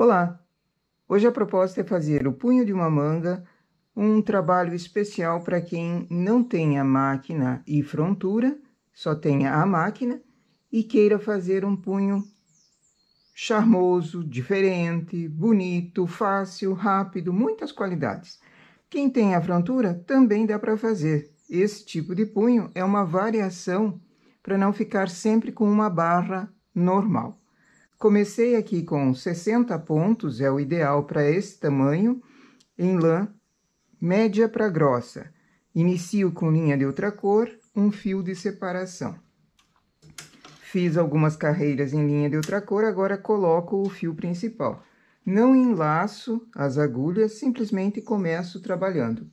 Olá! Hoje a proposta é fazer o punho de uma manga, um trabalho especial para quem não tem a máquina e frontura, só tenha a máquina e queira fazer um punho charmoso, diferente, bonito, fácil, rápido, muitas qualidades. Quem tem a frontura também dá para fazer. Esse tipo de punho é uma variação para não ficar sempre com uma barra normal. Comecei aqui com 60 pontos, é o ideal para esse tamanho, em lã média para grossa. Inicio com linha de outra cor, um fio de separação. Fiz algumas carreiras em linha de outra cor, agora coloco o fio principal. Não enlaço as agulhas, simplesmente começo trabalhando.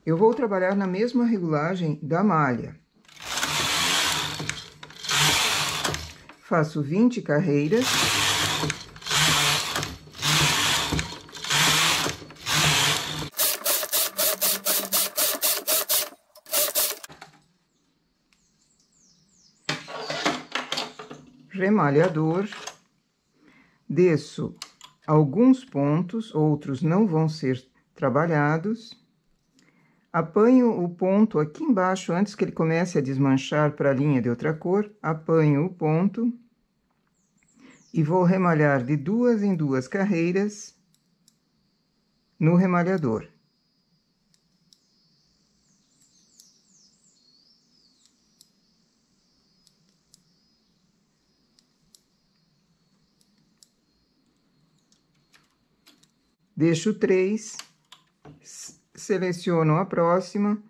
Eu vou trabalhar na mesma regulagem da malha. Faço 20 carreiras. Remalhador. Desço alguns pontos, outros não vão ser trabalhados. Apanho o ponto aqui embaixo, antes que ele comece a desmanchar para a linha de outra cor, apanho o ponto e vou remalhar de 2 em 2 carreiras no remalhador. Deixo 3, seleciono a próxima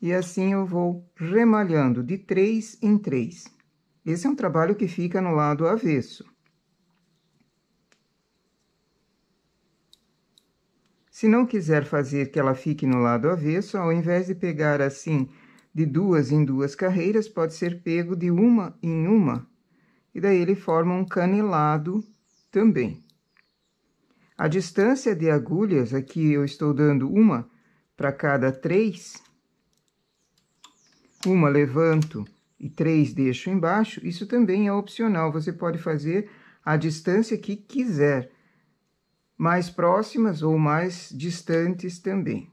e assim eu vou remalhando de 3 em 3. Esse é um trabalho que fica no lado avesso. Se não quiser fazer que ela fique no lado avesso, ao invés de pegar assim de 2 em 2 carreiras, pode ser pego de uma em uma, e daí ele forma um canelado também. A distância de agulhas, aqui eu estou dando uma para cada 3, uma levanto e 3 deixo embaixo, isso também é opcional, você pode fazer a distância que quiser, mais próximas ou mais distantes também.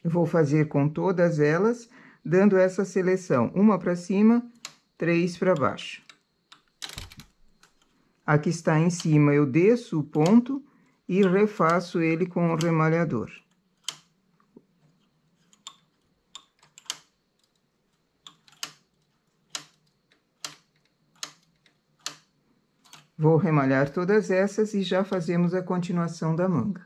Eu vou fazer com todas elas, dando essa seleção, uma para cima, 3 para baixo. Aqui está em cima, eu desço o ponto e refaço ele com o remalhador. Vou remalhar todas essas e já fazemos a continuação da manga.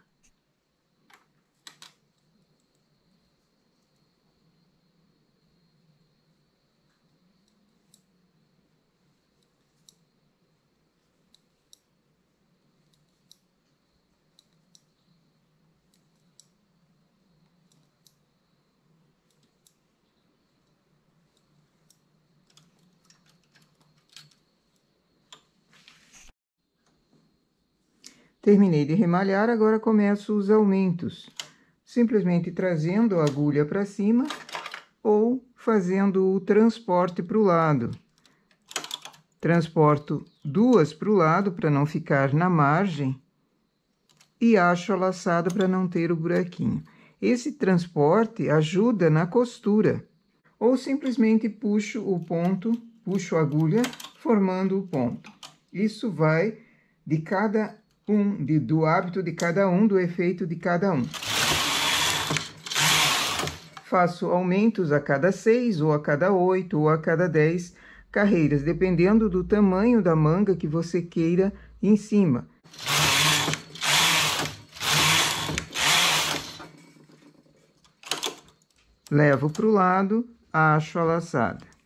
Terminei de remalhar, agora começo os aumentos. Simplesmente trazendo a agulha para cima ou fazendo o transporte para o lado. Transporto 2 para o lado para não ficar na margem e acho a laçada para não ter o buraquinho. Esse transporte ajuda na costura. Ou simplesmente puxo o ponto, puxo a agulha, formando o ponto. Isso vai de cada do hábito de cada um, do efeito de cada um. Faço aumentos a cada 6, ou a cada 8, ou a cada 10 carreiras, dependendo do tamanho da manga que você queira em cima. Levo para o lado, acho a laçada.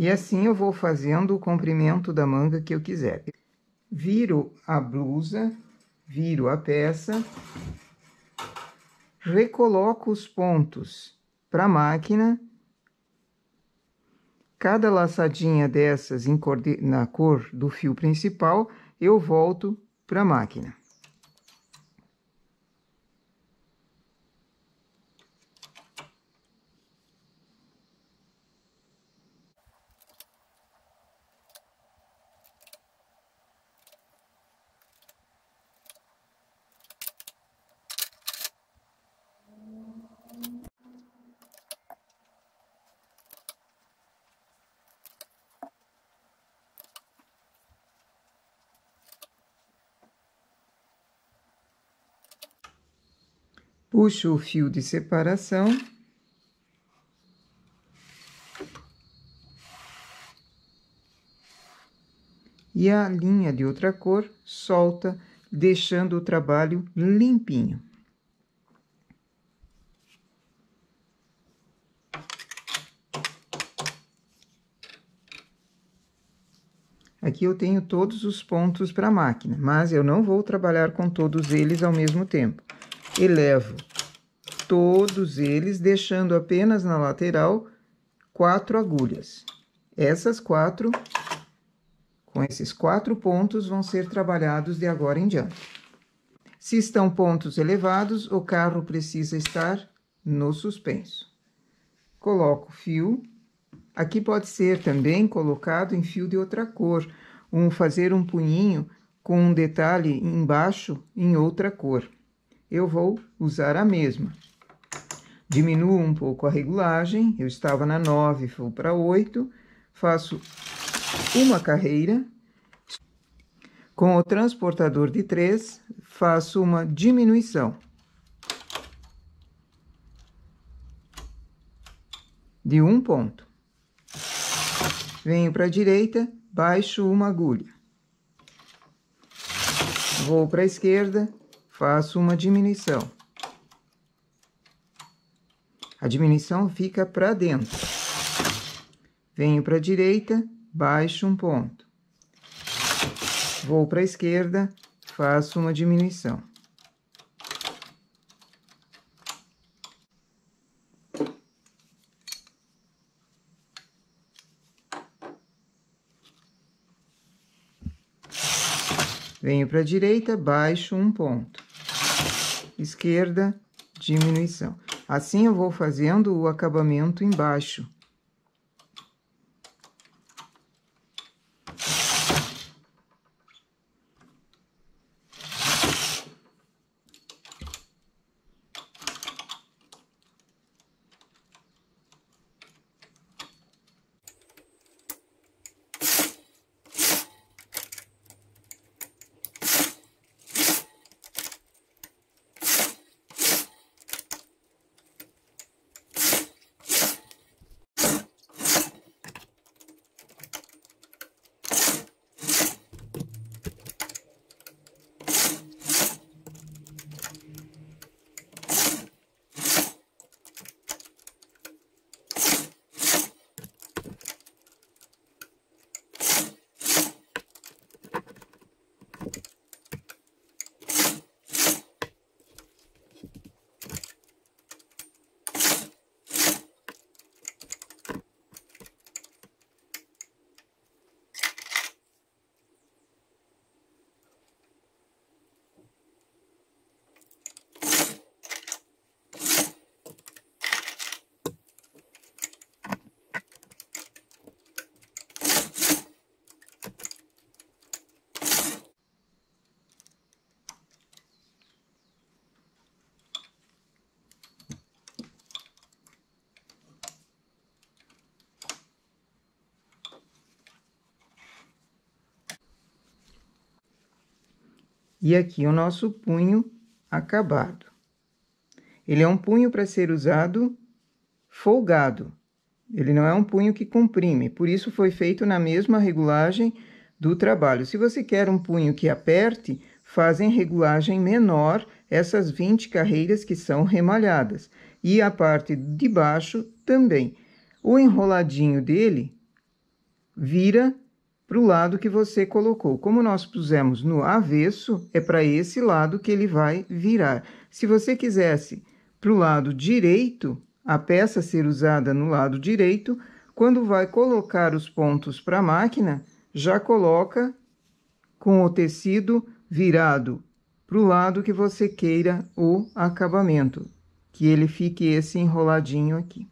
E assim eu vou fazendo o comprimento da manga que eu quiser. Viro a blusa, viro a peça, recoloco os pontos para a máquina, cada laçadinha dessas na cor do fio principal, eu volto para a máquina. Puxo o fio de separação. E a linha de outra cor solta, deixando o trabalho limpinho. Aqui eu tenho todos os pontos para a máquina, mas eu não vou trabalhar com todos eles ao mesmo tempo. Elevo todos eles, deixando apenas na lateral 4 agulhas. Essas 4, com esses 4 pontos, vão ser trabalhados de agora em diante. Se estão pontos elevados, o carro precisa estar no suspenso. Coloco o fio. Aqui pode ser também colocado em fio de outra cor, fazer um punhinho com um detalhe embaixo em outra cor. Eu vou usar a mesma. Diminuo um pouco a regulagem, eu estava na 9, vou para 8, faço uma carreira. Com o transportador de 3, faço uma diminuição de 1 ponto. Venho para a direita, baixo uma agulha. Vou para a esquerda, faço uma diminuição. A diminuição fica para dentro. Venho para a direita, baixo um ponto. Vou para a esquerda, faço uma diminuição. Venho para a direita, baixo um ponto. Esquerda, diminuição. Assim eu vou fazendo o acabamento embaixo. E aqui o nosso punho acabado. Ele é um punho para ser usado folgado. Ele não é um punho que comprime, por isso foi feito na mesma regulagem do trabalho. Se você quer um punho que aperte, faz em regulagem menor essas 20 carreiras que são remalhadas. E a parte de baixo também. O enroladinho dele vira para o lado que você colocou. Como nós pusemos no avesso, é para esse lado que ele vai virar. Se você quisesse para o lado direito, a peça ser usada no lado direito, quando vai colocar os pontos para a máquina, já coloca com o tecido virado para o lado que você queira o acabamento, que ele fique esse enroladinho aqui.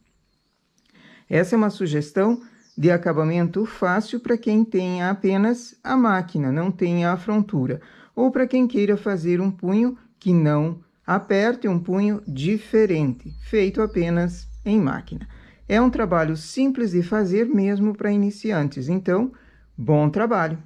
Essa é uma sugestão de acabamento fácil para quem tenha apenas a máquina, não tenha a frontura, ou para quem queira fazer um punho que não aperte, um punho diferente, feito apenas em máquina. É um trabalho simples de fazer mesmo para iniciantes, então, bom trabalho!